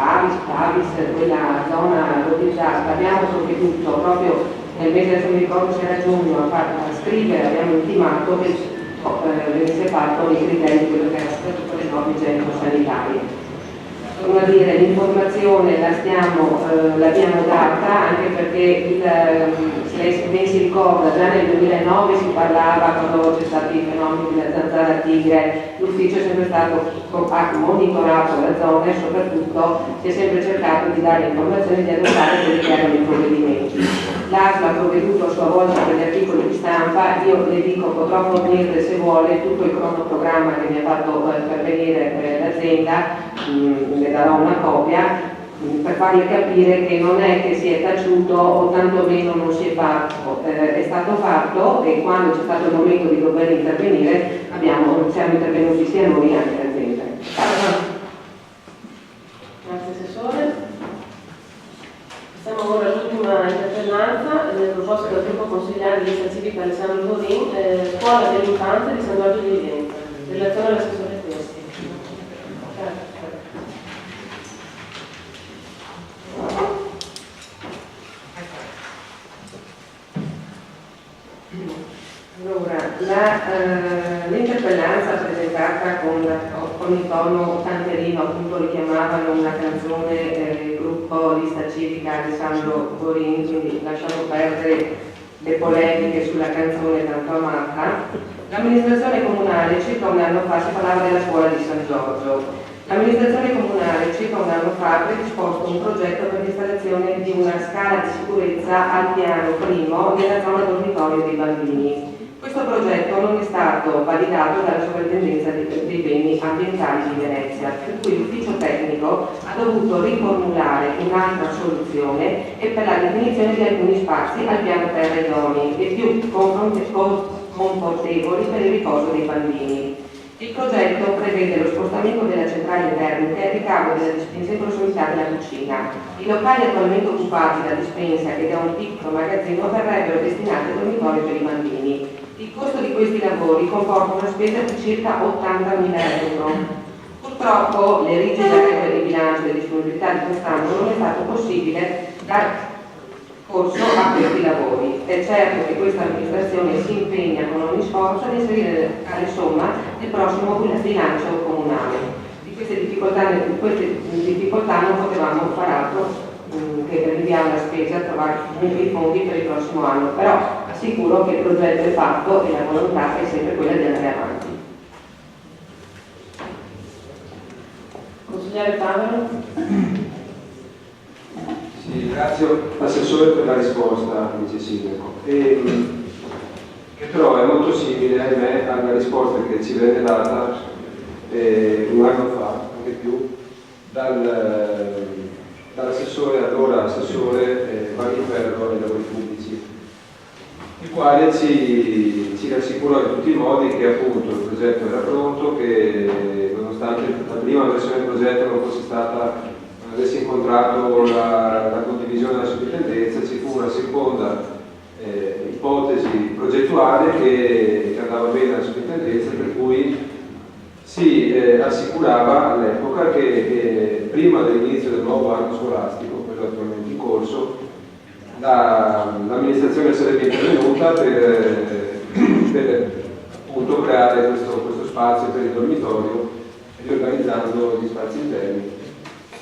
Pavis, quella zona lottizzata, abbiamo provveduto proprio nel mese, adesso mi ricordo se era giugno, a scrivere, abbiamo intimato che venisse fatto i criteri di quello che era stato con le norme igienico-sanitarie. Torno a dire, l'informazione l'abbiamo data anche perché se lei ben si ricorda, già nel 2009 si parlava, quando c'è stato il fenomeno della zanzara tigre, l'ufficio è sempre stato monitorato la zona e soprattutto si è sempre cercato di dare informazioni e di adottare quelli che erano i provvedimenti. L'ASL ha provveduto a sua volta per gli articoli di stampa, io le dico potrò fornirle se vuole tutto il cronoprogramma che mi ha fatto pervenire l'azienda, le darò una copia per farle capire che non è che si è taciuto o tantomeno non si è fatto, è stato fatto e quando c'è stato il momento di dover intervenire siamo intervenuti sia noi che anche l'azienda. Grazie Assessore. Passiamo ora all'ultima interpellanza nel proposito del gruppo consigliare di lista civica Alessandro Gorin, scuola dell'infanzia di San Giorgio di Videnza. Relazione all'assessore Testi. Allora, l'interpellanza presentata con il tono canterino, appunto richiamavano una canzone del gruppo lista civica Alessandro Gorin, quindi lasciamo perdere le polemiche sulla canzone tanto amata. L'amministrazione comunale circa un anno fa, si parlava della scuola di San Giorgio, l'amministrazione comunale circa un anno fa ha predisposto un progetto per l'installazione di una scala di sicurezza al piano primo nella zona dormitorio dei bambini. Questo progetto non è stato validato dalla Sovrintendenza dei beni ambientali di Venezia, per cui l'ufficio tecnico ha dovuto riformulare un'altra soluzione e per la definizione di alcuni spazi al piano terra idonei e più confortevoli per il riposo dei bambini. Il progetto prevede lo spostamento della centrale termica e il ricavo della dispensa in prossimità della cucina. I locali attualmente occupati da dispensa e da un piccolo magazzino verrebbero destinati a dormitorio per i bambini. Il costo di questi lavori comporta una spesa di circa 80.000 euro. Purtroppo le rigide regole di bilancio e di disponibilità di quest'anno non è stato possibile dar corso a questi lavori. È certo che questa amministrazione si impegna con ogni sforzo ad inserire tale somma nel prossimo bilancio comunale. Di queste difficoltà non potevamo far altro che rinviare la spesa a trovare i fondi per il prossimo anno, però assicuro che il progetto è fatto e la volontà è sempre quella di andare avanti. Consigliere Favero. Sì, ringrazio l'assessore per la risposta, vice sindaco, che però è molto simile, ahimè, alla risposta che ci venne data un anno fa, anche più, dall'assessore, allora assessore Maliferro ai lavori pubblici, il quale ci rassicurò in tutti i modi che appunto il progetto era pronto, che nonostante la prima versione del progetto non fosse stata, non avesse incontrato la condivisione della sovrintendenza, ci fu una seconda ipotesi progettuale che andava bene alla sovrintendenza, per cui si assicurava all'epoca che prima dell'inizio del nuovo anno scolastico, quello attualmente in corso, l'amministrazione sarebbe intervenuta per appunto creare questo spazio per il dormitorio, riorganizzando gli spazi interni.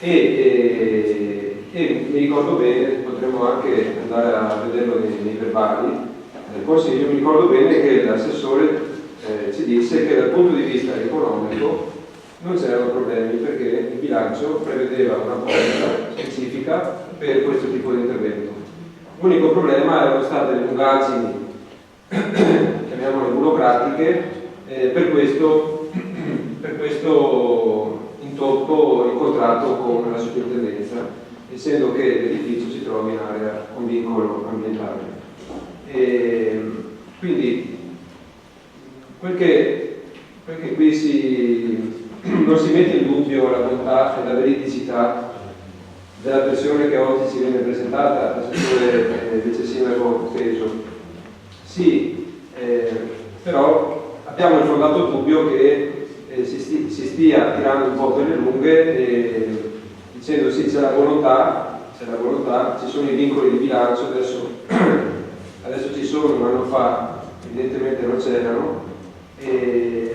E mi ricordo bene, potremmo anche andare a vederlo nei verbali del Consiglio, mi ricordo bene che l'assessore ci disse che dal punto di vista economico non c'erano problemi perché il bilancio prevedeva una posta specifica per questo tipo di intervento. L'unico problema erano state le lungaggini, chiamiamole burocratiche, per questo intoppo incontrato con la sovrintendenza, essendo che l'edificio si trova in area con vincolo ambientale. Quindi quel che qui non si mette in dubbio la bontà e la veridicità della versione che oggi ci viene presentata dall'assessore vice sindaco Peso. Sì, però abbiamo il fondato dubbio che si stia tirando un po' per le lunghe e dicendosi c'è la volontà, ci sono i vincoli di bilancio, adesso ci sono, un anno fa evidentemente non c'erano, e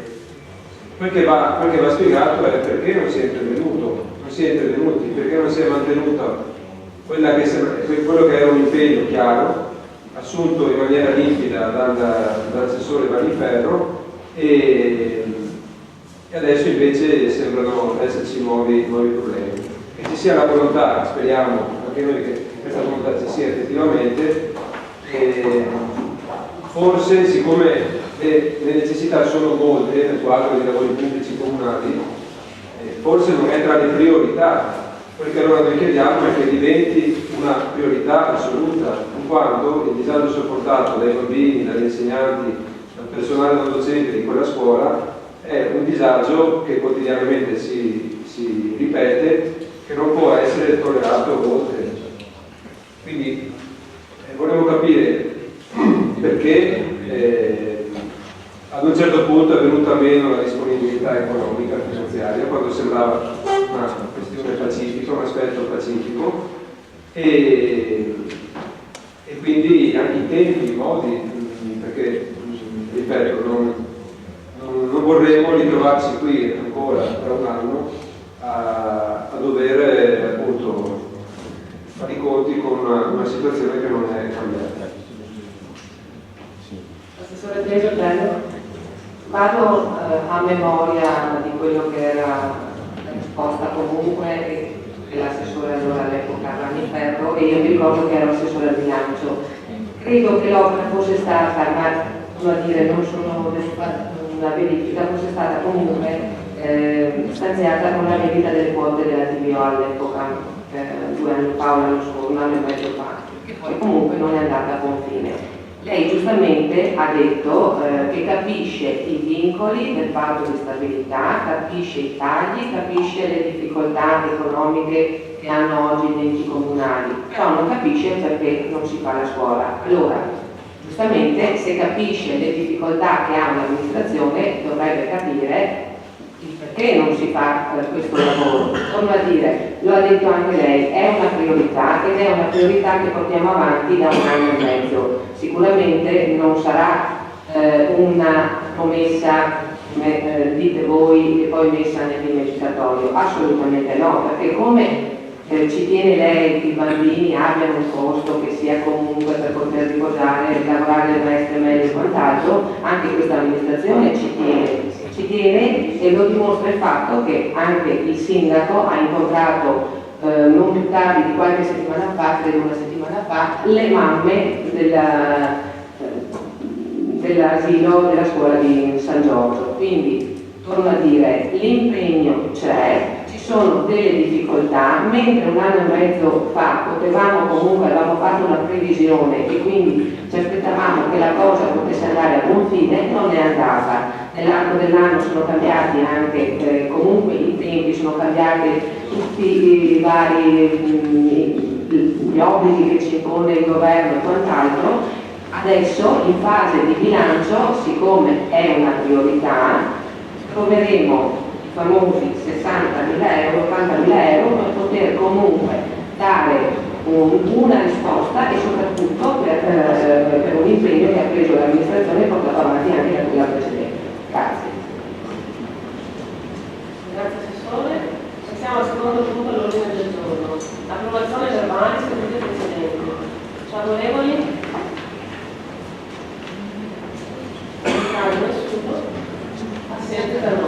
quel che va spiegato è perché non si è intervenuti, perché non si è mantenuta quello che era un impegno chiaro, assunto in maniera limpida dall'assessore Valiferro, e adesso invece sembrano esserci nuovi problemi. Che ci sia la volontà, speriamo anche noi che questa volontà ci sia effettivamente, e forse siccome le necessità sono molte nel quadro dei lavori pubblici comunali, forse non è tra le priorità. Perché allora noi chiediamo è che diventi una priorità assoluta, in quanto il disagio sopportato dai bambini, dagli insegnanti, dal personale non docente di quella scuola è un disagio che quotidianamente si ripete, che non può essere tollerato oltre. Quindi volevo capire perché ad un certo punto è venuta meno la disponibilità economica finanziaria, quando sembrava una questione pacifica, un aspetto pacifico, e quindi anche i tempi, i modi, perché ripeto, non vorremmo ritrovarci qui ancora tra un anno a dover appunto fare i conti con una situazione che non è cambiata. Assessore Plesio, prego. Vado a memoria di quello che era la risposta comunque che l'assessore allora all'epoca Valiferro, e io mi ricordo che ero assessore al bilancio. Credo che l'opera fosse stata, ma a dire non sono una verifica, fosse stata comunque stanziata con la vendita delle quote della TVO all'epoca, 2 anni fa o l'anno scorso, un anno e mezzo fa, che poi comunque non è andata a buon fine. Lei giustamente ha detto che capisce i vincoli del patto di stabilità, capisce i tagli, capisce le difficoltà economiche che hanno oggi gli enti comunali, però non capisce perché non si fa la scuola. Allora, giustamente, se capisce le difficoltà che ha un'amministrazione, dovrebbe capire il perché non si fa questo lavoro. Torno a dire, lo ha detto anche lei, è una priorità ed è una priorità che portiamo avanti da 1 anno e mezzo. Sicuramente non sarà una promessa, dite voi, e poi messa nel dimenticatoio, assolutamente no, perché come ci tiene lei che i bambini abbiano un posto che sia comunque per poter riposare, lavorare le maestre medie e quant'altro, anche questa amministrazione ci tiene, e lo dimostra il fatto che anche il sindaco ha incontrato non più tardi di qualche settimana fa, credo una settimana fa, le mamme dell'asilo della scuola di San Giorgio. Quindi torno a dire, l'impegno c'è, ci sono delle difficoltà, mentre 1 anno e mezzo fa avevamo fatto una previsione e quindi ci aspettavamo che la cosa potesse andare a buon fine, non è andata. Nell'arco dell'anno sono cambiati anche comunque i tempi, sono cambiati tutti i vari gli obblighi che ci impone il governo e quant'altro. Adesso in fase di bilancio, siccome è una priorità, troveremo i famosi 60.000 euro, 80.000 euro per poter comunque dare una risposta e soprattutto per un impegno che ha preso l'amministrazione e portato avanti anche da quella precedente. Grazie. Grazie Assessore. Passiamo al secondo punto all'ordine del giorno. Approvazione verbale, seduta precedente. Favorevoli? Nessuno? Assente da no.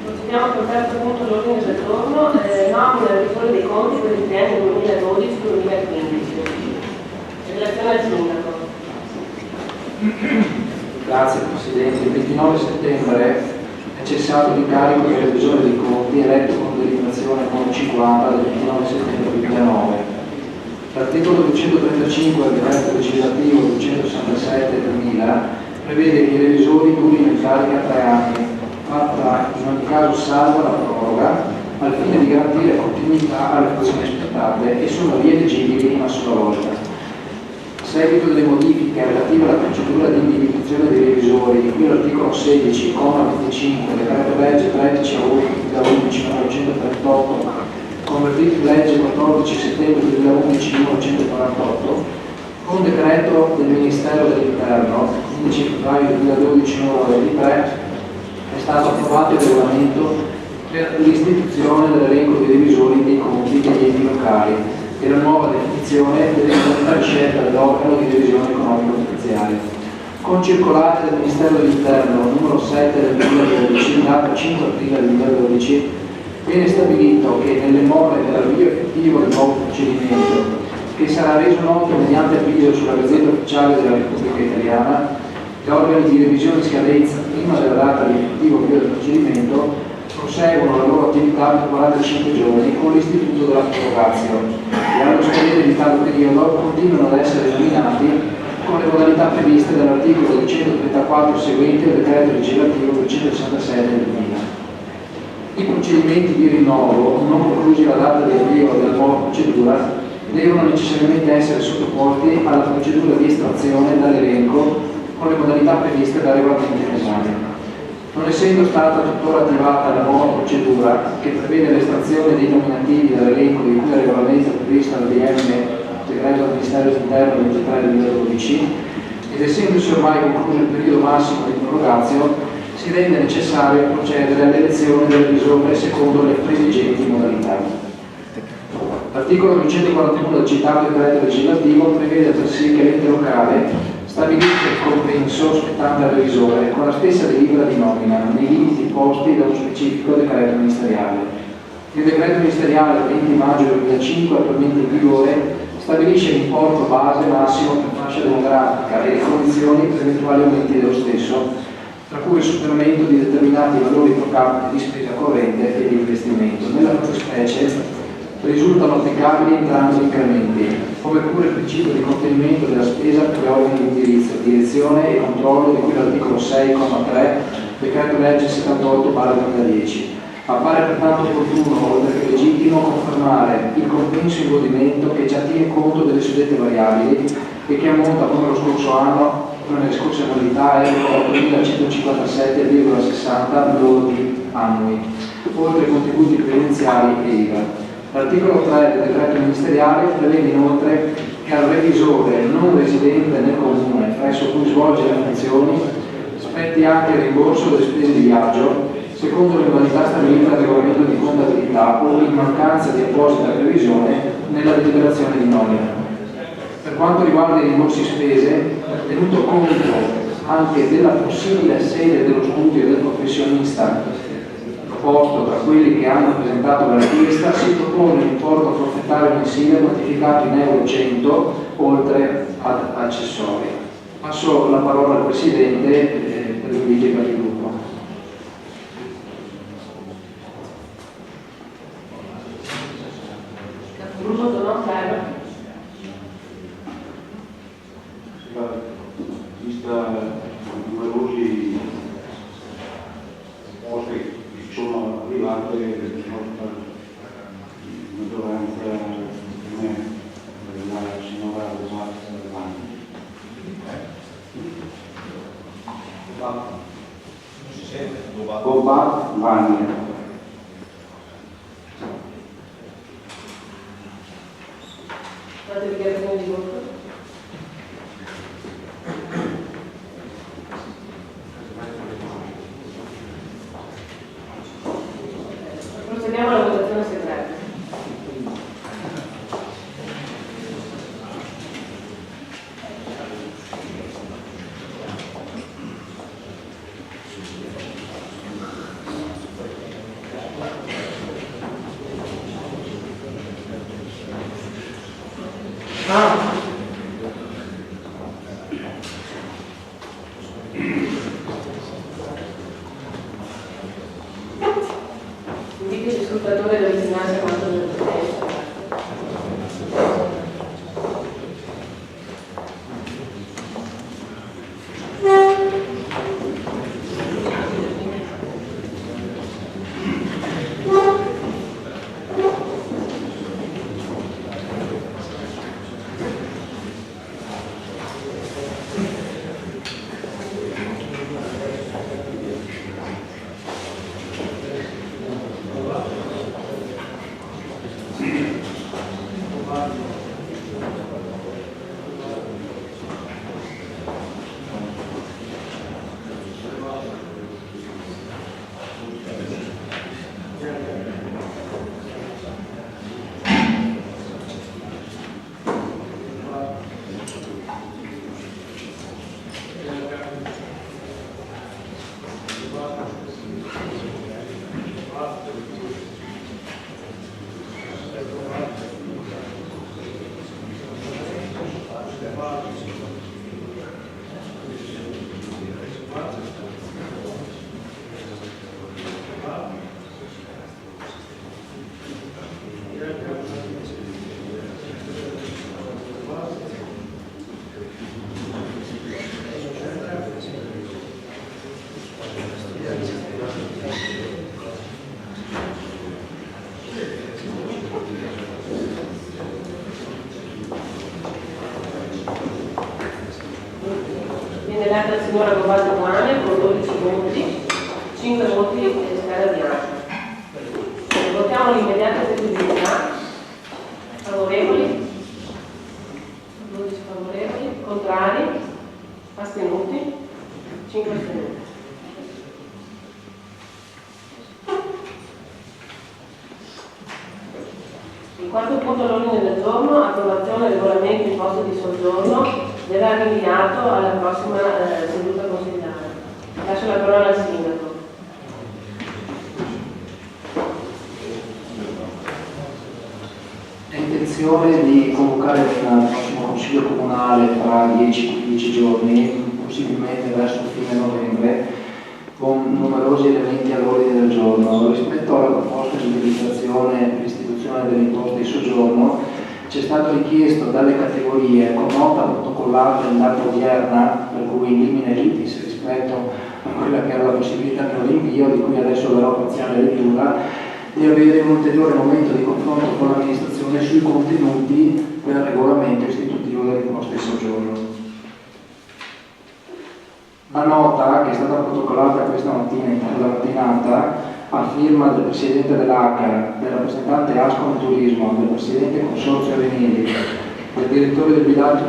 Proseguiamo col terzo punto all'ordine del giorno, nomina del revisore dei conti per il triennio 2012-2015. Relazione al sindaco. Grazie Presidente. Il 29 settembre è cessato l'incarico del revisore dei conti eletto con deliberazione numero 50 del 29 settembre 2009. L'articolo 235 del decreto legislativo 267/2000 prevede che i revisori durino in carica 3 anni, fatta in ogni caso salva la proroga, al fine di garantire continuità alle funzioni espletate, e sono rieleggibili una sola volta. seguito delle modifiche relative alla procedura di individuazione dei revisori, di cui l'articolo 16, comma 25, decreto legge 13 agosto 2011 1938, convertito in legge 14 settembre 2011 1948, con decreto del Ministero dell'Interno 15 febbraio 2012 numero 23, è stato approvato il regolamento per l'istituzione dell'elenco dei revisori dei conti degli enti locali e la nuova definizione delle modalità di scelta dell'organo di revisione economico-finanziaria. Con circolare del Ministero dell'Interno numero 7 del 2012, in data 5 aprile 2012, viene stabilito che nelle more dell'avvio effettivo del nuovo procedimento, che sarà reso noto mediante avviso sulla Gazzetta Ufficiale della Repubblica Italiana, gli organi di revisione in scadenza prima della data di effettivo avvio del procedimento proseguono la loro attività per 45 giorni con l'istituto della prorogazione e allo scadere di tale periodo continuano ad essere nominati con le modalità previste dall'articolo 234 seguente del decreto legislativo 267 del 2000. I procedimenti di rinnovo non conclusi alla data di avvio della nuova procedura devono necessariamente essere sottoposti alla procedura di estrazione dall'elenco con le modalità previste dal regolamento in esame. Non essendo stata tuttora attivata la nuova procedura che prevede l'estrazione dei nominativi dall'elenco di cui il regolamento previsto dal DM decreto del Ministero dell'Interno 23 del 2012 ed essendosi ormai concluso il periodo massimo di prorogazione, si rende necessario procedere all'elezione del revisore secondo le previgenti modalità. L'articolo 241 del citato decreto legislativo prevede altresì che l'ente locale stabilisce il compenso spettante al revisore con la stessa delibera di nomina nei limiti imposti da uno specifico decreto ministeriale. Il decreto ministeriale del 20 maggio 2005, attualmente in vigore, stabilisce l'importo base massimo per fascia demografica e le condizioni per eventuali aumenti dello stesso, tra cui il superamento di determinati valori pro capite di spesa corrente e di investimento. Nella fattispecie risultano applicabili entrambi gli incrementi, come pure il principio di contenimento della spesa per gli organi di indirizzo, direzione e controllo di cui l'articolo 6,3 decreto legge 78/2010. Appare pertanto opportuno, oltre che legittimo, confermare il compenso in godimento che già tiene conto delle suddette variabili e che ammonta come lo scorso anno, come nelle scorse annualità, è 8.157,60 lordi annui, oltre ai contributi previdenziali e IVA. L'articolo 3 del decreto ministeriale prevede inoltre che al revisore non residente nel comune presso cui svolge le funzioni spetti anche il rimborso delle spese di viaggio secondo le modalità stabilite dal regolamento di contabilità o in mancanza di apposita previsione nella deliberazione di nomina. Per quanto riguarda i rimborsi spese, tenuto conto anche della possibile sede dello studio del professionista proposto tra quelli che hanno presentato la richiesta, si propone un importo forfettario mensile notificato in euro 100 oltre ad accessori. Passo la parola al Presidente per l'invito per il gruppo. Gruppo Dono Ferro. Vista numerosi proposte che sono arrivate, la nostra maggioranza come la signora Bobat Vanni. Altre dichiarazioni di voto? Procediamo alla votazione segreta. Invito gli scrutatori ad avvicinarsi a quanto del Presidente. consigliata la signora Gobbato Guane con 12 voti, 5 voti Scala Bianca. Votiamo l'immediata eseguibilità. Favorevoli? 12 favorevoli, contrari? Astenuti? 5 astenuti. Il quarto punto all'ordine del giorno, approvazione del regolamento imposto di soggiorno, verrà rinviato alla prossima seduta consigliare. Lascio la parola al sindaco. È intenzione di convocare il prossimo consiglio comunale tra 10-15 giorni, possibilmente verso fine novembre, con numerosi elementi all'ordine del giorno. Rispetto alla proposta di deliberazione per l'istituzione dell'imposta di soggiorno, ci è stato richiesto dalle categorie, con nota protocollata in data odierna, per cui in limine litis rispetto a quella che era la possibilità di un rinvio, di cui adesso darò parziale lettura, di avere un ulteriore momento di confronto con l'amministrazione sui contenuti del regolamento istitutivo dell'imposta di soggiorno. La nota, che è stata protocollata questa mattina in la mattinata, a firma del Presidente dell'ACA, del rappresentante Ascom Turismo, del Presidente Consorzio Avenili, del Direttore del bilancio,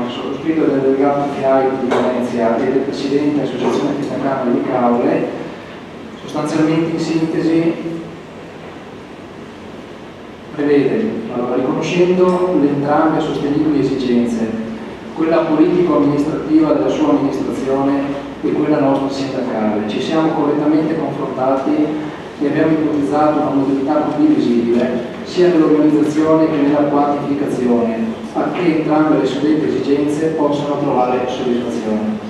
sottoscritto del Delegato FIAI di Venezia e del Presidente Associazione Fiscale di Caule, sostanzialmente in sintesi prevede, riconoscendo le entrambe sostenibili esigenze, quella politico-amministrativa della sua amministrazione e quella nostra sindacale. Ci siamo correttamente confrontati e abbiamo ipotizzato una modalità condivisibile sia nell'organizzazione che nella quantificazione, affinché entrambe le suddette esigenze possano trovare soddisfazione.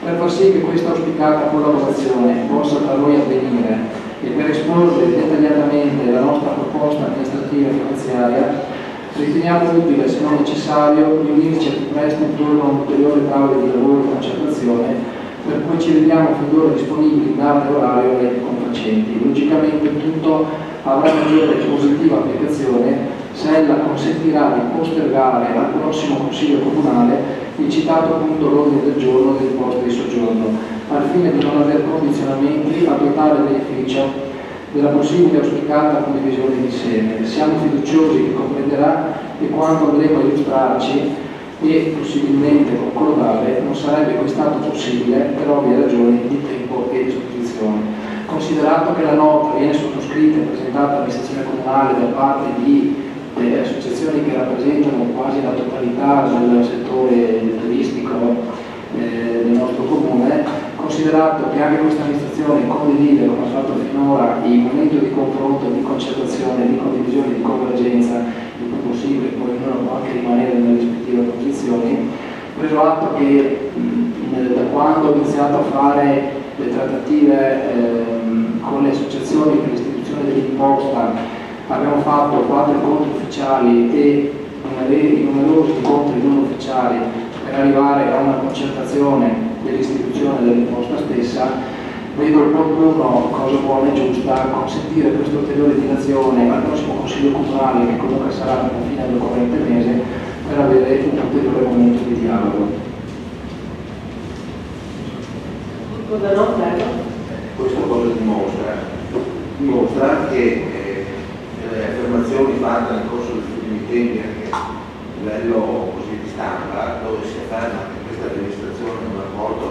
Per far sì che questa auspicata collaborazione possa tra noi avvenire e per esporre dettagliatamente la nostra proposta amministrativa e finanziaria, riteniamo utile, se non necessario, riunirci al più presto intorno a un ulteriore tavolo di lavoro e concertazione, per cui ci rendiamo fin d'ora disponibili in data e orario alle confacenti. Logicamente tutto avrà maggiore positiva applicazione se ella consentirà di postergare al prossimo Consiglio Comunale il citato punto all'ordine del giorno dell'imposta di soggiorno, al fine di non aver condizionamenti a totale beneficio della possibile auspicata condivisione insieme. Siamo fiduciosi che comprenderà che quando andremo a illustrarci e possibilmente concordare non sarebbe poi stato possibile per ovvie ragioni di tempo e disposizione. Considerato che la nota viene sottoscritta e presentata all'amministrazione comunale da parte di associazioni che rappresentano quasi la totalità del settore turistico del nostro comune, considerato che anche questa amministrazione condivide, come ha fatto finora, il momento di confronto, di concertazione, di condivisione, di convergenza, il più possibile, poi ognuno può anche rimanere nelle rispettive posizioni, preso atto che da quando ho iniziato a fare le trattative con le associazioni per l'istituzione dell'imposta, abbiamo fatto 4 incontri ufficiali e numerosi incontri non ufficiali per arrivare a una concertazione dell'istituzione dell'imposta stessa. Vedo opportuno, cosa buona e giusta, consentire questa ulteriore dilazione al prossimo Consiglio Comunale, che comunque sarà alla fine del corrente mese, per avere un ulteriore momento di dialogo. Questa cosa dimostra che le affermazioni fatte nel corso degli ultimi tempi, anche a livello così di stampa, dove si afferma che questa amministrazione è un rapporto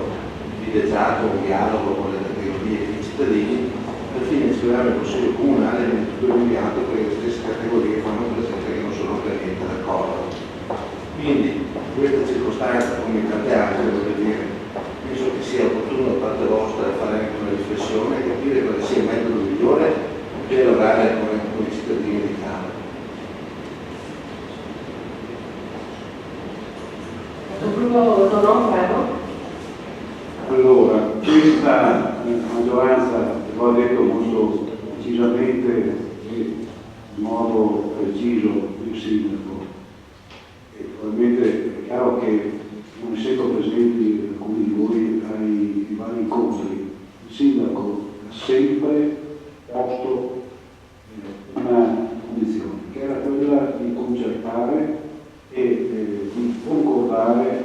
privilegiato, un dialogo con le categorie e i cittadini, alla fine il del Consiglio Comunale viene tutto rinviato perché le stesse categorie fanno presente che non sono per niente d'accordo. Quindi in questa circostanza, come in tante altre, voglio dire, penso che sia opportuno da parte vostra fare anche una riflessione e capire quale sia il metodo migliore per lavorare con i cittadini di Camera. Allora, questa maggioranza lo ha detto molto decisamente e in modo preciso il sindaco. E probabilmente è chiaro che non essendo presenti alcuni di voi ai vari incontri, il sindaco ha sempre posto una condizione che era quella di concertare e di concordare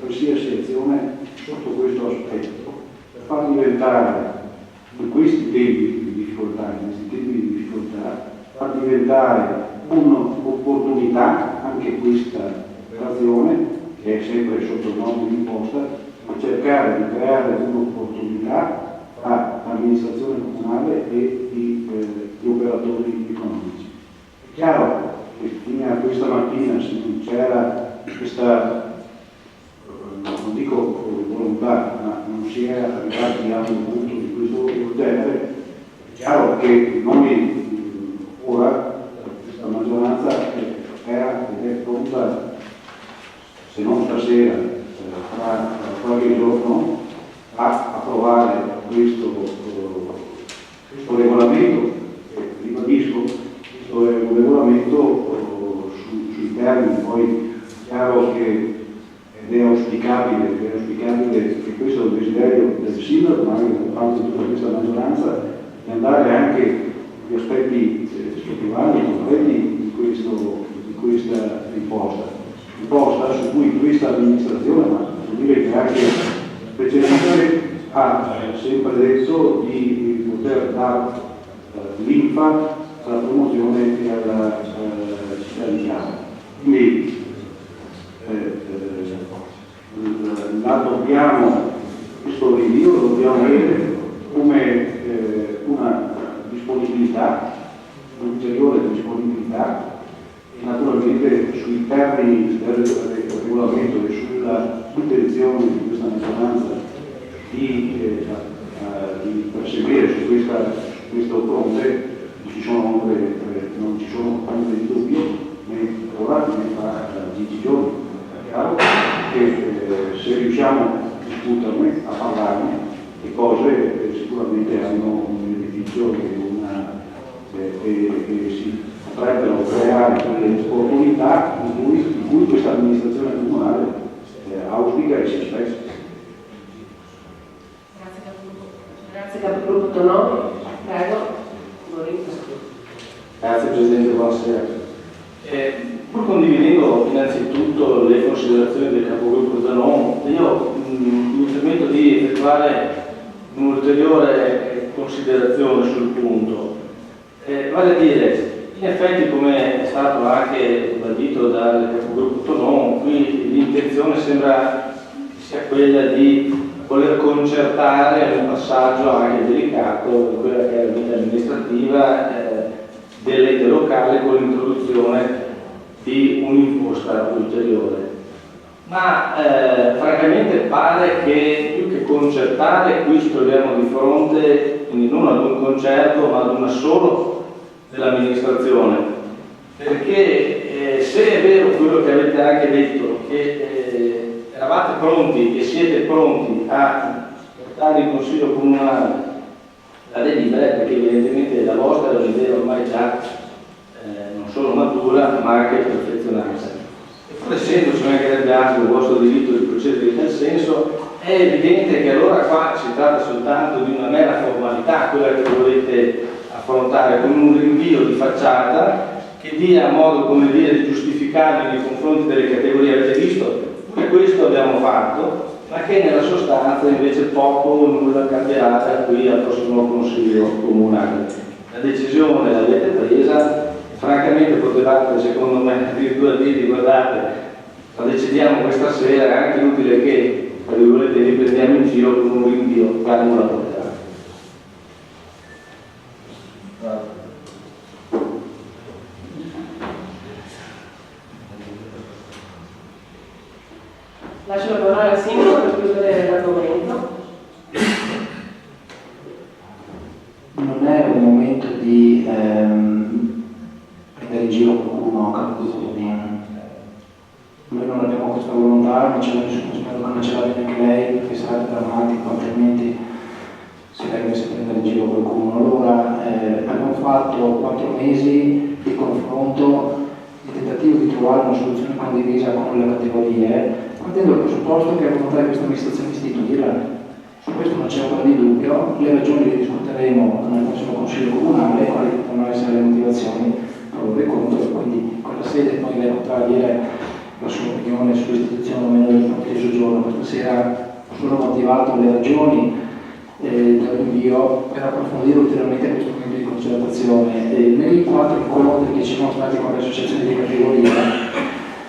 per qualsiasi azione sotto questo aspetto, per far diventare in questi tempi di difficoltà, far diventare un'opportunità anche questa azione, che è sempre sotto il nome di imposta, ma cercare di creare un'opportunità tra l'amministrazione comunale e gli operatori economici. È chiaro che fino a questa mattina, se non c'era questa, non dico volontà, ma non si è arrivati a un punto di questo genere, è chiaro che noi ora, questa maggioranza era ed è pronta, se non stasera, tra qualche giorno, a approvare questo regolamento, ribadisco, questo è un regolamento sui termini, poi è chiaro che ed è auspicabile che questo è un desiderio del sindaco, ma anche da parte di tutta questa maggioranza, di andare anche gli aspetti strutturali e concreti di questa imposta su cui questa amministrazione, ma devo dire che anche specialmente ha sempre detto di poter dare linfa alla promozione e alla cittadinanza. Quindi questo rinvio lo dobbiamo vedere come una disponibilità, un'ulteriore disponibilità, e naturalmente sui termini del regolamento e sulla intenzione di questa maggioranza di perseguire su questo fronte non ci sono ombre di dubbio, né ora né fra 10 giorni. È chiaro che se riusciamo a discuterne, a parlarne, le cose sicuramente hanno un beneficio e si potrebbero creare quelle opportunità in cui questa amministrazione comunale auspica e si aspetta. Grazie capogruppo Tonò. Prego. Grazie Presidente, buonasera. Pur condividendo innanzitutto le considerazioni del capogruppo Zanon, io mi permetto di effettuare un'ulteriore considerazione sul punto. Vale a dire, in effetti, come è stato anche ribadito dal capogruppo Tonon, qui l'intenzione sembra sia quella di voler concertare un passaggio anche delicato in quella che è la vita amministrativa dell'ente locale con l'introduzione di un'imposta ulteriore. Ma francamente pare che più che concertare qui ci troviamo di fronte quindi non ad un concerto ma ad un assolo dell'amministrazione, perché se è vero quello che avete anche detto, che eravate pronti e siete pronti a portare in Consiglio Comunale la delibera, perché evidentemente la vostra è un'idea ormai già non solo matura ma anche perfezionata. E pur essendoci anche anche il vostro diritto di procedere in tal senso, è evidente che allora qua si tratta soltanto di una mera formalità, quella che volete affrontare con un rinvio di facciata che dia modo, come dire, di giustificarvi nei confronti delle categorie. Avete visto? Pure questo abbiamo fatto, ma che nella sostanza invece poco o nulla cambierà da qui al prossimo Consiglio Comunale. La decisione l'avete presa, francamente potevate, secondo me, addirittura dirvi: guardate, la decidiamo questa sera, è anche inutile che, tra virgolette, li prendiamo in giro con un rinvio che non la porterà. Lascio la parola al sindaco per chiudere l'argomento. Non è un momento di prendere in giro qualcuno, capito? Noi non abbiamo questa volontà, non ce l'ha nessuno, spero che non ce l'abbia neanche lei, perché sarebbe drammatico, altrimenti se lei dovesse prendere in giro qualcuno. Allora abbiamo fatto 4 mesi di confronto, di tentativo di trovare una soluzione condivisa con le categorie, partendo dal presupposto che la volontà di questa amministrazione è istituirla. Su questo non c'è ombra di dubbio, le ragioni le discuteremo nel prossimo Consiglio Comunale, quali potranno essere le motivazioni pro e contro, quindi in quella sede poi lei potrà dire la sua opinione sull'istituzione o meno del di soggiorno. Questa sera sono motivato le ragioni del rinvio per approfondire ulteriormente questo momento di concertazione. Nei 4 incontri che ci sono stati con le associazioni di categoria,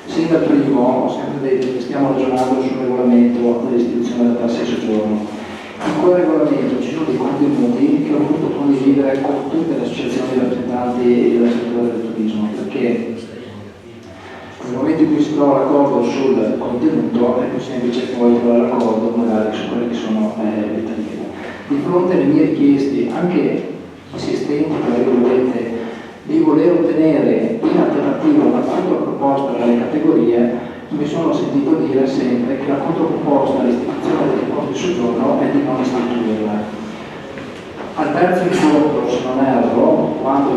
sin dal primo ho sempre detto che stiamo ragionando sul regolamento dell'istituzione della tassa di soggiorno. In quel regolamento ci sono dei contenuti che ho voluto condividere con tutte le associazioni rappresentanti del settore del turismo, perché nel momento in cui si trova l'accordo sul contenuto è più semplice poi trovare l'accordo magari su quelle che sono le tariffe. Di fronte alle mie richieste, anche insistenti tra virgolette, di voler ottenere in alternativa una controproposta dalle categorie, mi sono sentito dire sempre che la controproposta all'istituzione dell'imposta di soggiorno è di non istituirla. Al terzo incontro, se non erro, quando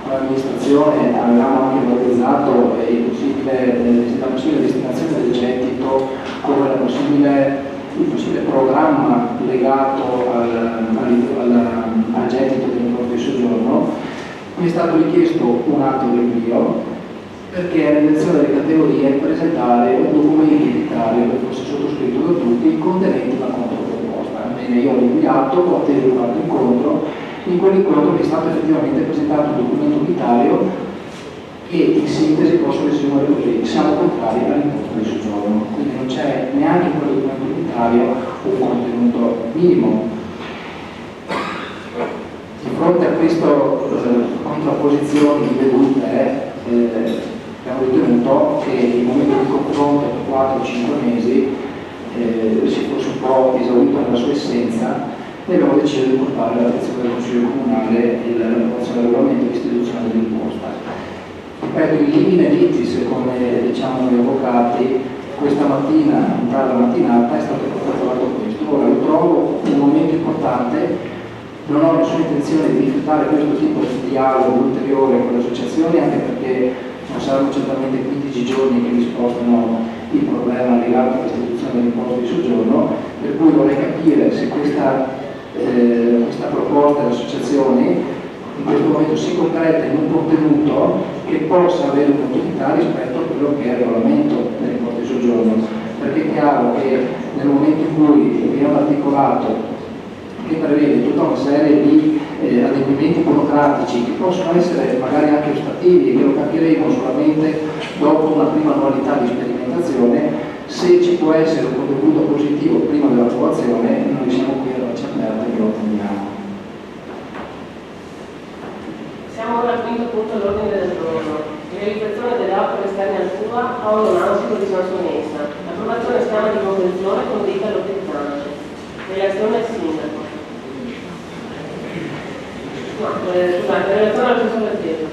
l'amministrazione avevamo anche valorizzato la possibile destinazione del gettito come il possibile programma legato al gettito dell'imposta di soggiorno, mi è stato richiesto un atto di rinvio perché è l'elezione delle categorie presentare un documento identitario che fosse sottoscritto da tutti contenente una controproposta. Bene, io ho rinviato, ho tenuto un altro incontro, in quell'incontro mi è stato effettivamente presentato un documento unitario che in sintesi posso riassumere così: siamo contrari all'imposta di soggiorno, quindi non c'è neanche in quel documento unitario un contenuto minimo. Di fronte a questa contrapposizione di vedute abbiamo ritenuto che il momento di confronto per 4-5 mesi si fosse un po' esaurito nella sua essenza e abbiamo deciso di portare all'attenzione del Consiglio Comunale l'approvazione del regolamento di istituzione dell'imposta. Ripeto, in limine litis, come diciamo noi avvocati, questa mattina, in tarda mattinata, è stato portato questo. Ora lo trovo un momento importante. Non ho nessuna intenzione di rifiutare questo tipo di dialogo ulteriore con le associazioni, anche perché non saranno certamente 15 giorni che mi spostano il problema legato all'istituzione dell'imposta di soggiorno, per cui vorrei capire se questa proposta delle associazioni in questo momento si concreta in un contenuto che possa avere un'utilità rispetto a quello che è il regolamento dell'imposta di soggiorno, perché è chiaro che nel momento in cui vi è un articolato che prevede tutta una serie di adempimenti burocratici che possono essere magari anche ostativi e che lo capiremo solamente dopo una prima annualità di sperimentazione, se ci può essere un contributo positivo prima dell'approvazione, noi siamo qui a braccia aperte e lo attendiamo. Siamo ora al quinto punto all'ordine del giorno. Realizzazione delle opere esterne al TUA, Paolo Nausico di Sansonessa. Approvazione schema di convenzione con ditta lottizzante. Relazione al sindaco. No, scusate, relazione al professore Pietro.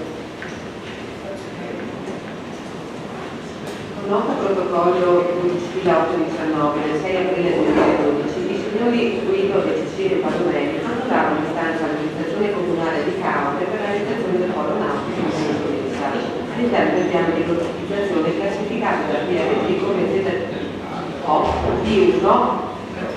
Con nota protocollo 11.819 del 6 aprile 2012, i signori Guido e Cecilia Padronelli formularono un'istanza all'amministrazione comunale di Caore per la realizzazione del polo nautico di Sansonessa all'interno del piano di lotizzazione classificato da PRG come ZO D1,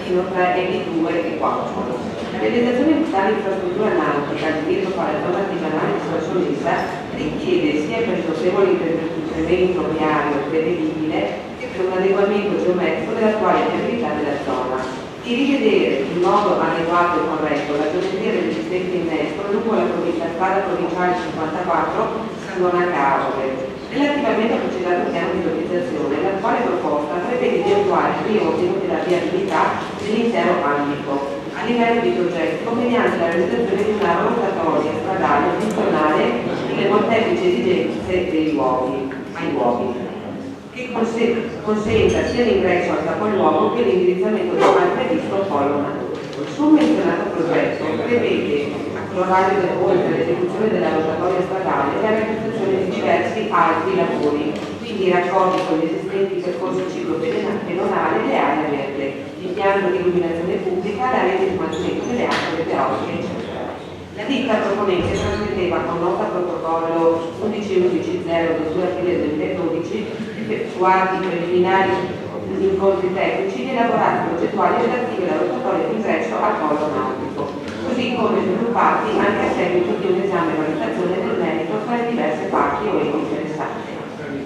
D3 e D2 e 4. La realizzazione di tale infrastruttura nautica di diritto alla zona artigianale di Sansonessa richiede sia per il notevole incremento viario prevedibile che per un adeguamento geometrico dell'attuale viabilità della zona, di rivedere in modo adeguato e corretto la geometria dell'esistente innesto lungo la strada provinciale 54 Savona Caore. Relativamente al procedurato piano di lotizzazione, l'attuale proposta prevede di attuare il riordino della viabilità dell'intero ambito a livello di progetto mediante la realizzazione di una rotatoria stradale funzionale sulle molteplici esigenze dei luoghi, che consenta sia l'ingresso al capoluogo che l'indirizzamento del previsto polo nautico. Il summenzionato progetto prevede l'orario del volo per l'esecuzione della rotatoria stradale e la realizzazione di diversi altri lavori, quindi raccordi con gli esistenti percorsi ciclopedonali e le aree aperte, l'impianto di illuminazione pubblica, la rete di mantenimento delle acque meteorologiche, eccetera. La ditta proponente trasmetteva con nota protocollo 11.11.0 del 2 aprile 2012 effettuati preliminari incontri tecnici di elaborati progettuali relativi alla rotatoria di ingresso al polo nautico, così come sviluppati anche a seguito di un esame e valutazione del merito tra le diverse parti o enti interessate.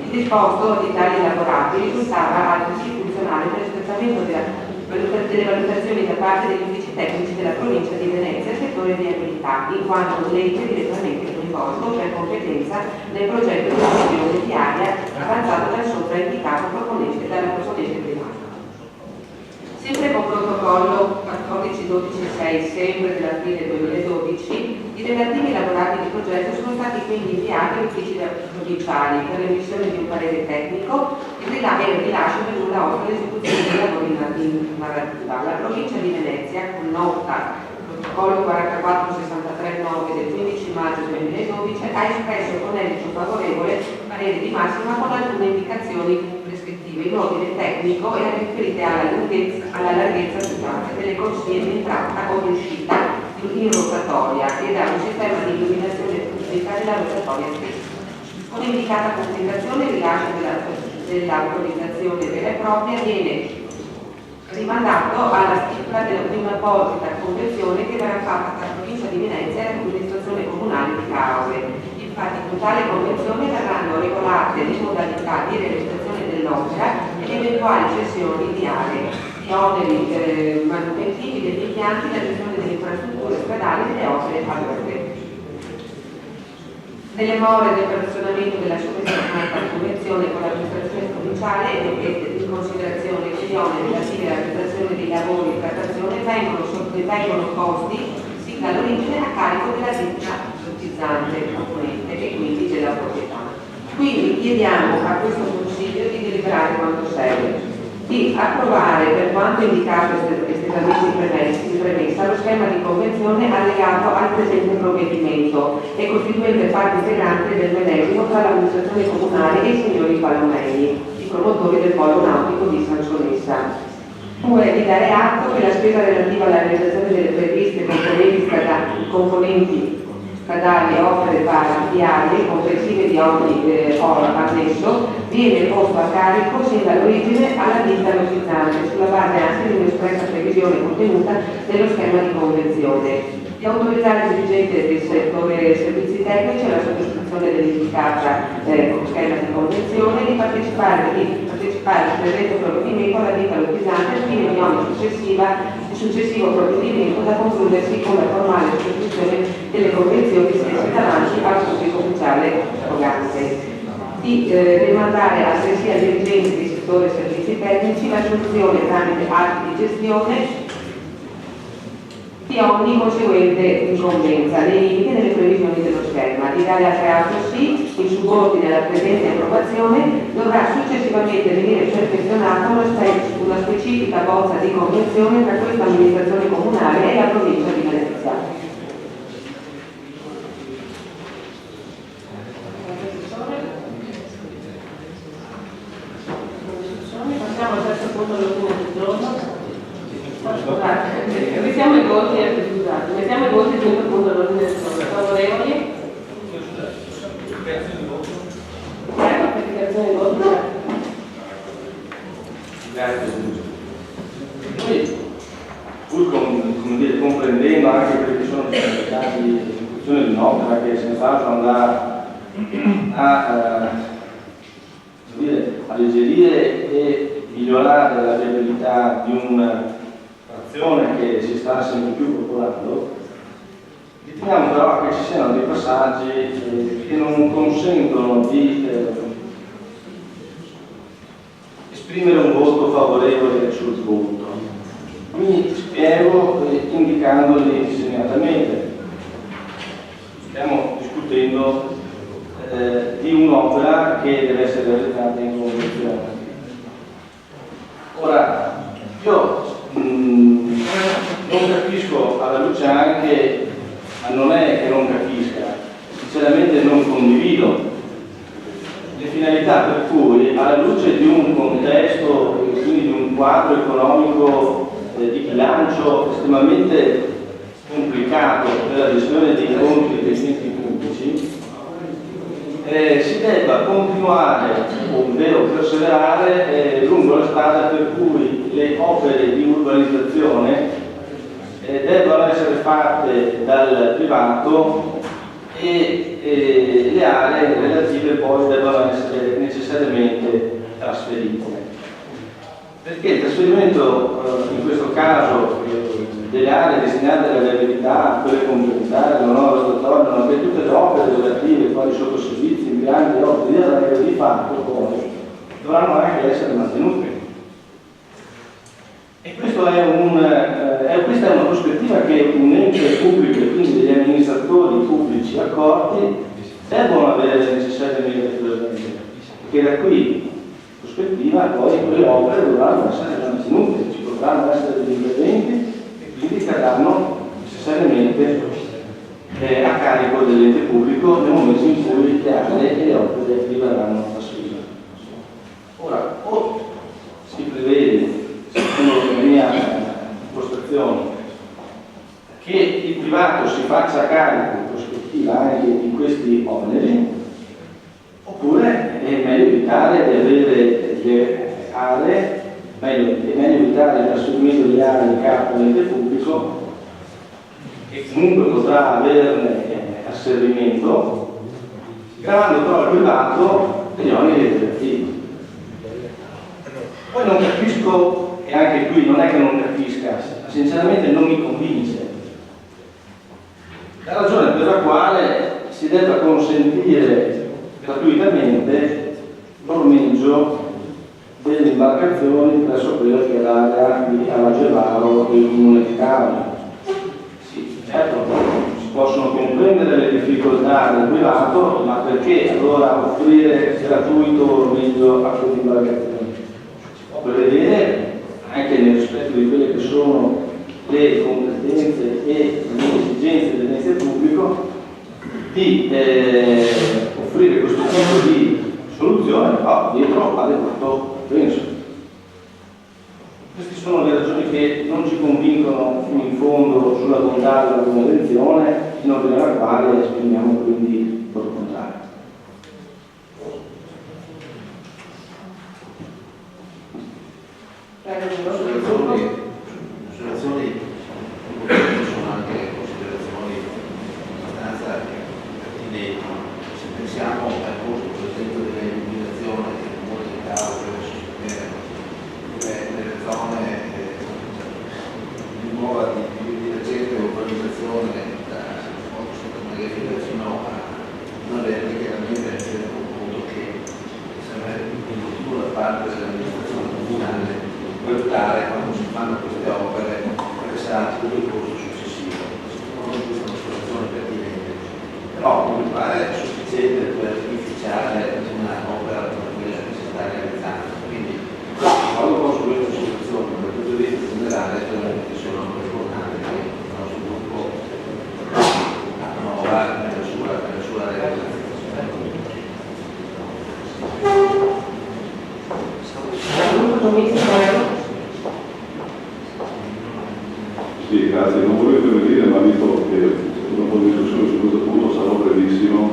Il disposto di tali elaborati risultava altresì discrezionale per l'espletamento delle valutazioni da parte degli uffici tecnici della provincia di Venezia nel settore di viabilità, in quanto l'ente direttamente coinvolto per competenza nel progetto di gestione di area avanzato dal sopra indicato dalla proponente privata. Sempre con protocollo 14-12-6, sempre della fine 2012, i relativi elaborati di progetto sono stati quindi inviati agli uffici provinciali per l'emissione di un parere tecnico e il rilascio del nulla osta all'esecuzione dei lavori in narrativa. La provincia di Venezia, con nota protocollo 44-63-9 del 15 maggio 2012, ha espresso con esito favorevole parere di massima con alcune indicazioni prescrittive in ordine tecnico e riferite alla larghezza delle corsie di entrata o di uscita in rotatoria ed a un sistema di illuminazione pubblica della rotatoria stessa. Con indicata considerazione il rilascio dell'autorizzazione vera e propria viene rimandato alla stipula della prima apposita convenzione che verrà fatta tra la provincia di Venezia e l'amministrazione comunale di Caore. Infatti con tale convenzione verranno regolate le modalità di realizzazione dell'opera e le eventuali cessioni di aree, di oneri manutentivi degli impianti, la gestione delle infrastrutture stradali e delle opere aperte. Nelle more del perfezionamento della successiva convenzione con l'amministrazione provinciale e in considerazione che gli oneri relativi alla realizzazione dei lavori di trattazione vengono posti sin dall'origine a carico della ditta utilizzante componente e quindi della proprietà. Quindi chiediamo a questo Consiglio di deliberare quanto segue, di approvare per quanto indicato estesamente in premessa lo schema di convenzione allegato al presente provvedimento e costituente parte integrante del medesimo tra l'amministrazione comunale e i signori Palomei, i promotori del polo nautico di Sansonessa. 2. Di dare atto che la spesa relativa alla realizzazione delle previste componenti stradali e opere viarie complessive di ogni annesso viene posto a carico sin dall'origine alla ditta logizzante sulla base anche di un'espressa previsione contenuta nello schema di convenzione. Di autorizzare il dirigente del settore servizi tecnici alla sottoscrizione dell'indicata schema di convenzione e di partecipare al presente provvedimento alla ditta logizzante al fine di ogni successivo provvedimento da concludersi con la formale sottoscrizione delle convenzioni stesse davanti al pubblico ufficiale erogante. Di rimandare altresì al dirigente del settore servizi tecnici la soluzione tramite atti di gestione di ogni conseguente incombenza nei limiti delle previsioni dello schema. Di dare atto sì, in subordine alla presente approvazione, dovrà successivamente venire perfezionata una specifica bozza di convenzione tra questa amministrazione comunale e la provincia di Venezia. Passiamo al terzo punto dell'ordine del giorno. Scusate, mettiamo i voti, mettiamo i voti del quinto punto dell'ordine del giorno. Favorevoli? Prego, per dichiarazione di voto. Grazie. Noi, pur comprendendo anche quelli che sono stati l'esecuzione di un'opera che senz'altro andrà a alleggerire e migliorare la viabilità di un'azione che si sta sempre più popolando, riteniamo però che ci siano dei passaggi che non consentono di esprimere un voto favorevole sul punto. Mi spiego indicandoli segnatamente. Stiamo discutendo di un'opera che deve essere realizzata in convenzione. Ora, io non capisco alla luce anche, ma non è che non capisca, sinceramente non condivido le finalità per cui alla luce di un contesto, quindi di un quadro economico di bilancio estremamente complicato per la gestione dei conti dei enti pubblici, si debba continuare, ovvero perseverare lungo la strada per cui le opere di urbanizzazione debbano essere fatte dal privato e le aree relative poi debbano essere necessariamente trasferite. Perché il trasferimento, in questo caso, delle aree destinate alla viabilità, quelle complementari, la nuova rotatoria, nonché tutte le opere relative, quali sottoservizi, impianti, opere di arredo, di fatto poi dovranno anche essere mantenute. E questa è una prospettiva che un ente pubblico e quindi degli amministratori pubblici accorti devono avere necessariamente presente, perché da qui prospettiva poi quelle opere dovranno essere mantenute, ci potranno essere degli interventi e quindi cadranno necessariamente a carico dell'ente pubblico nel momento in cui le aree e le opere gli verranno trasferite. Ora, o si prevede, secondo la mia impostazione, che il privato si faccia carico in prospettiva anche di questi oneri, oppure è meglio evitare di avere le aree, è meglio evitare il trasferimento di aree in capo all'ente pubblico, che comunque potrà averne asservimento, gravando però al privato degli oneri legislativi. Poi non capisco, e anche qui non è che non capisca, sinceramente non mi convince la ragione per la quale si debba consentire gratuitamente l'ormeggio delle imbarcazioni presso quella che è l'area di Alagevaro del comune di Cavani. Sì, certo, si possono comprendere le difficoltà del privato, ma perché allora offrire gratuito ormeggio a quelle imbarcazioni? Si può prevedere, anche nel rispetto di quelle che sono le competenze e le esigenze dell'ente pubblico, di offrire questo tipo di soluzione, però dietro adeguato penso. Queste sono le ragioni che non ci convincono fino in fondo sulla bontà della convenzione, in ordine alla quale esprimiamo quindi voto contrario. Osservazioni sono anche considerazioni abbastanza pertinenti. Se pensiamo al costo per esempio dell'illuminazione che il comune di Cavo deve sostenere nelle zone di nuova di recente urbanizzazione da Santa Maria fino a Novelli, chiaramente è un punto che serve in da parte dell'amministrazione comunale valutare quando si fanno queste opere, perché sarà tutto il corso successivo. Secondo me questa è una soluzione pertinente, però non mi pare sufficiente per inficiare un'opera come quella che si sta realizzando. Quindi quando posso questa soluzione dal punto di vista generale che sono importanti che il nostro gruppo approva nella sua realizzazione. Sì, grazie. Non volevo intervenire, ma visto che c'è un po' di discussione su questo punto sarò brevissimo.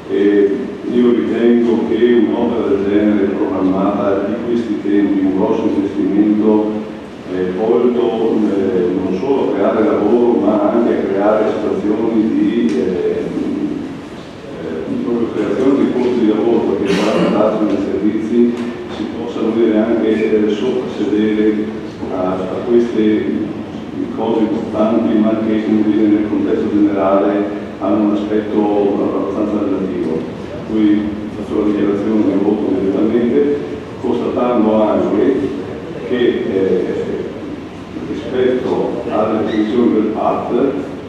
Io ritengo che un'opera del genere programmata di questi tempi, un grosso investimento volto non solo a creare lavoro ma anche a creare situazioni di creazione di posti di lavoro, perché saranno dati nei servizi si possano dire anche soprassedere a queste cose importanti, ma che nel contesto generale hanno un aspetto abbastanza relativo. Qui faccio la dichiarazione di voto immediatamente, constatando anche che rispetto alle definizioni del PAT,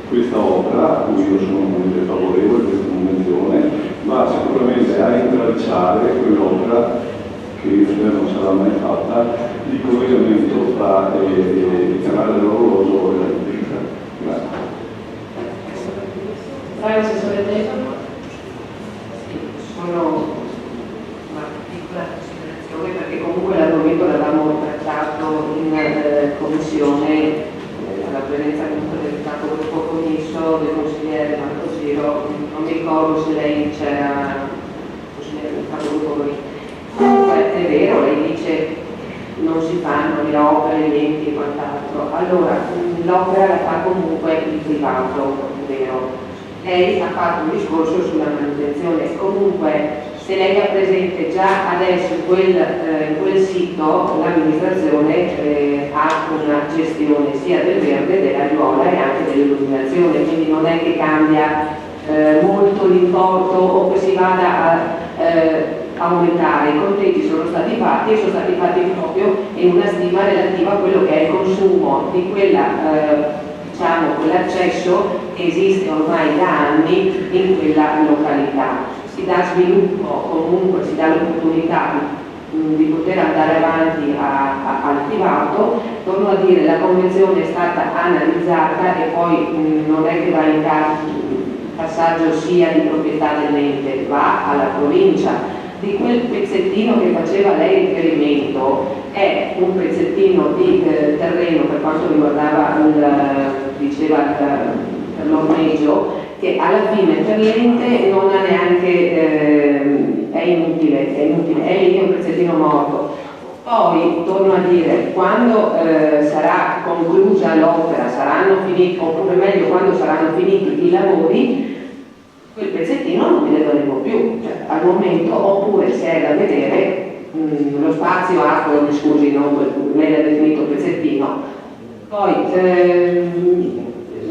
questa opera, a cui io sono favorevole, questa convenzione, va sicuramente a intralciare quell'opera che io spero non sarà mai fatta, di collegamento tra il canale dell'orologio e la Repubblica. Grazie. Sono una piccola considerazione perché comunque l'argomento l'avevamo trattato in commissione alla presenza del capogruppo commisso, del consigliere Marco Giro, non mi ricordo se lei c'era, il capogruppo commisso. Comunque è vero, lei dice non si fanno le opere, gli enti e quant'altro. Allora, l'opera la fa comunque il privato, vero? Lei ha fatto un discorso sulla manutenzione, comunque se lei ha presente già adesso quel sito l'amministrazione ha una gestione sia del verde, dell'aiuola e anche dell'illuminazione, quindi non è che cambia molto l'importo o che si vada a aumentare. I conteggi sono stati fatti e sono stati fatti proprio in una stima relativa a quello che è il consumo di quell'accesso che esiste ormai da anni in quella località. Si dà sviluppo, comunque si dà l'opportunità di poter andare avanti al privato. Torno a dire, la convenzione è stata analizzata e poi non è che va in passaggio sia di proprietà dell'ente, va alla provincia. Di quel pezzettino che faceva lei riferimento è un pezzettino di terreno per quanto riguardava l'ormeggio, che alla fine per l'ente non ha neanche, è inutile, è lì un pezzettino morto. Poi, torno a dire, quando sarà conclusa l'opera, saranno finiti, oppure meglio, quando saranno finiti i lavori, quel pezzettino non vi daremo più, cioè, al momento, oppure se è da vedere, lo spazio acqua, scusi, lei l'ha definito pezzettino. Poi,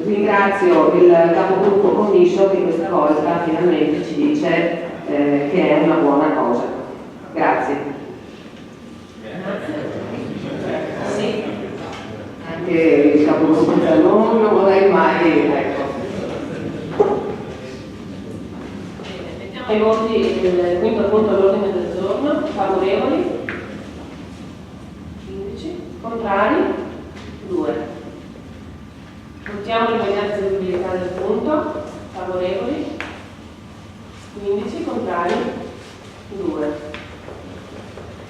ringrazio il capogruppo commisso che questa volta finalmente ci dice che è una buona cosa. Grazie. Sì. Anche il capogruppo non lo vorrei mai, ecco. Mettiamo ai voti il quinto punto all'ordine del giorno. Favorevoli? 15. Contrari? 2. Votiamo l'immediata eseguibilità del punto. Favorevoli? 15. Contrari? 2.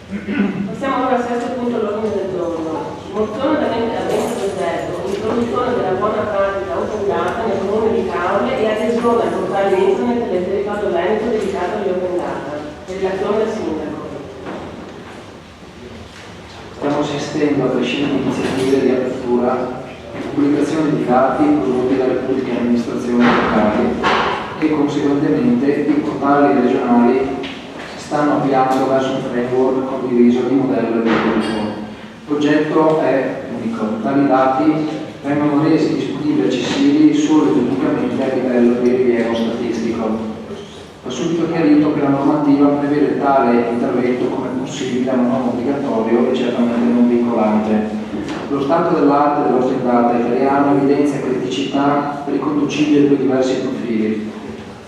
Passiamo ora al sesto punto all'ordine del giorno. Mozione da mente progetto, introduzione della buona pratica open data nel comune di Caole e adesione al portale internet del territorio veneto dedicato agli open data. Relazione del sindaco. Stiamo assistendo a crescenti iniziative di apertura e pubblicazione di dati prodotti dalle pubbliche amministrazioni locali e conseguentemente i portali regionali stanno avviando verso un framework condiviso di modello di sviluppo. Il progetto è unico. Tali dati vengono resi disponibili e accessibili solo e unicamente a livello di rilievo statistico. Va subito chiarito che la normativa prevede tale intervento come possibile ma non obbligatorio e certamente non vincolante. Lo stato dell'arte dell'open data italiano evidenzia criticità riconducibili a due diversi profili.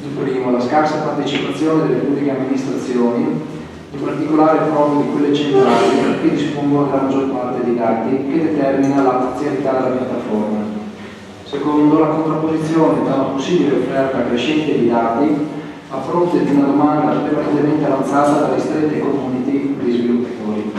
Il primo, la scarsa partecipazione delle pubbliche amministrazioni, in particolare proprio di quelle centrali che dispongono della maggior parte dei dati, che determina la parzialità della piattaforma. Secondo, la contrapposizione tra una possibile offerta crescente di dati a fronte di una domanda prevalentemente avanzata dalle strette community di sviluppatori.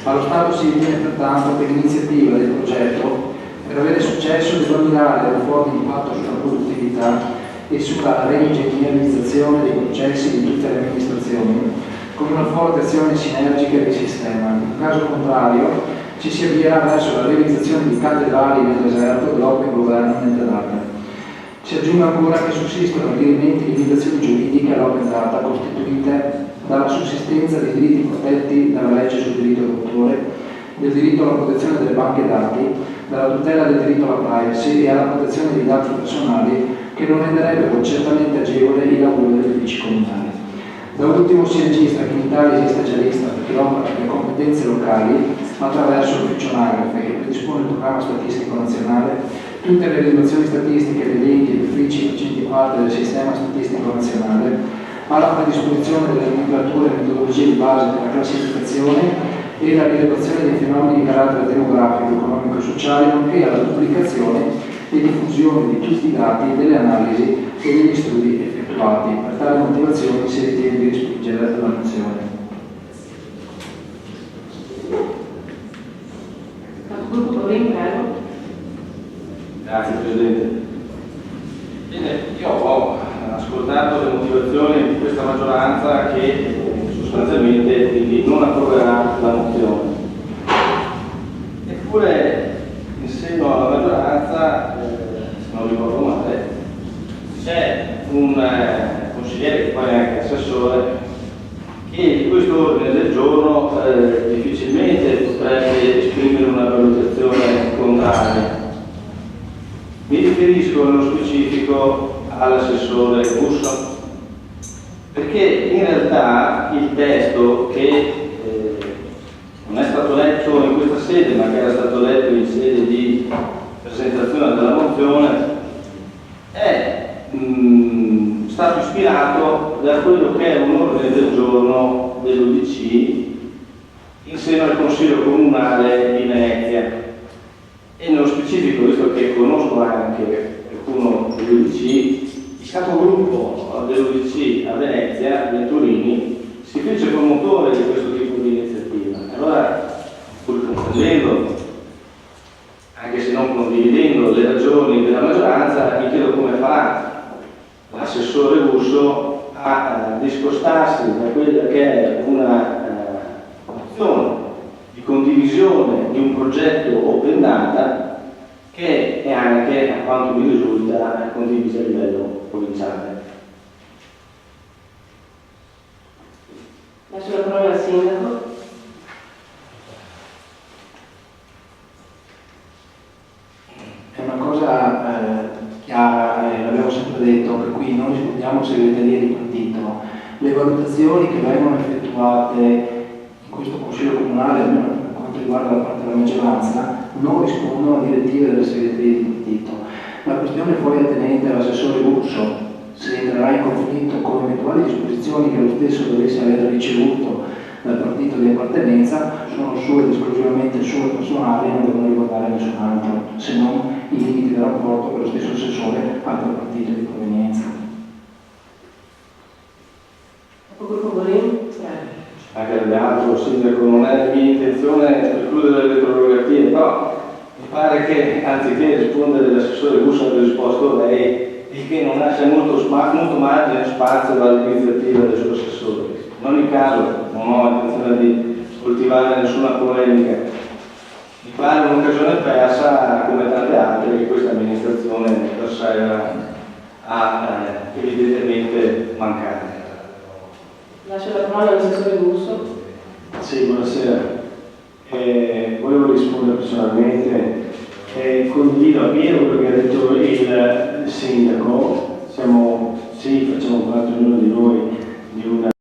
Allo Stato si ritiene pertanto che l'iniziativa del progetto, per avere successo, deve mirare a un forte impatto sulla produttività e sulla reingegnerizzazione dei processi di tutte le amministrazioni, con una forte azione sinergica di sistema. In caso contrario, ci si avvierà verso la realizzazione di cattedrali nel deserto dell'open government data. Si aggiunge ancora che sussistono riferimenti e limitazioni giuridiche all'open data costituite dalla sussistenza dei diritti protetti dalla legge sul diritto d'autore, del diritto alla protezione delle banche dati, dalla tutela del diritto alla privacy e alla protezione dei dati personali, che non renderebbero certamente agevole il lavoro degli uffici comunali. Da ultimo si registra che in Italia esiste già l'ISTAT che opera per le competenze locali attraverso l'ufficio anagrafe che predispone il programma statistico nazionale, tutte le rilevazioni statistiche degli enti e uffici facenti parte del sistema statistico nazionale, alla predisposizione delle nomenclature e metodologie di base per la classificazione e la rilevazione dei fenomeni di carattere demografico, economico e sociale, nonché alla pubblicazione e diffusione di tutti i dati, delle analisi e degli studi effettuati. Per tale motivazione si ritiene di respingere la mozione. Grazie Presidente. Bene, io ho ascoltato le motivazioni di questa maggioranza che sostanzialmente quindi non approverà la mozione. Eppure in seno alla maggioranza, se non ricordo male, c'è un consigliere che poi è anche assessore e di questo ordine del giorno difficilmente potrebbe esprimere una valutazione contraria. Mi riferisco nello specifico all'assessore Russo, perché in realtà il testo che non è stato letto solo in questa sede, ma che era stato letto in sede di presentazione della mozione, è stato ispirato da quello che è un ordine del giorno dell'UDC in seno al Consiglio Comunale di Venezia. E nello specifico, visto che conosco anche qualcuno dell'UDC, il capogruppo dell'UDC a Venezia, Venturini, si fece promotore di questo tipo di iniziativa. Allora, pur comprendendo, anche se non condividendo le ragioni della maggioranza, mi chiedo come farà l'assessore Russo a discostarsi da quella che è una mozione di condivisione di un progetto open data che è anche, a quanto mi risulta, condiviso a livello provinciale. Lascio la parola al sindaco. È una cosa chiara, l'abbiamo sempre detto, che qui non rispondiamo segreteria di partito. Le valutazioni che vengono effettuate in questo Consiglio Comunale, almeno per quanto riguarda la parte della maggioranza, non rispondono a direttive delle segreterie di partito. La questione poi attenente all'assessore Russo, se entrerà in conflitto con eventuali disposizioni che lo stesso dovesse aver ricevuto dal partito di appartenenza, sono sue ed esclusivamente sue personali e non devono riguardare nessun altro, se non i limiti del rapporto che lo stesso assessore ha dal partito di provenienza. Capogruppo Bolin? Anche all'altro, sindaco, non è mia intenzione precludere le prerogative, però mi pare che anziché rispondere all'assessore Russo abbia risposto lei, il che non lascia molto margine e spazio all'iniziativa del suo assessore. In ogni caso non ho intenzione di coltivare nessuna polemica. Mi pare un'occasione persa, come tante altre, che questa amministrazione persevera a evidentemente mancare. Lascio la parola all'assessore Russo. Sì, buonasera. Volevo rispondere personalmente. Condivido appieno quello che ha detto il sindaco. Facciamo parte ognuno di noi di una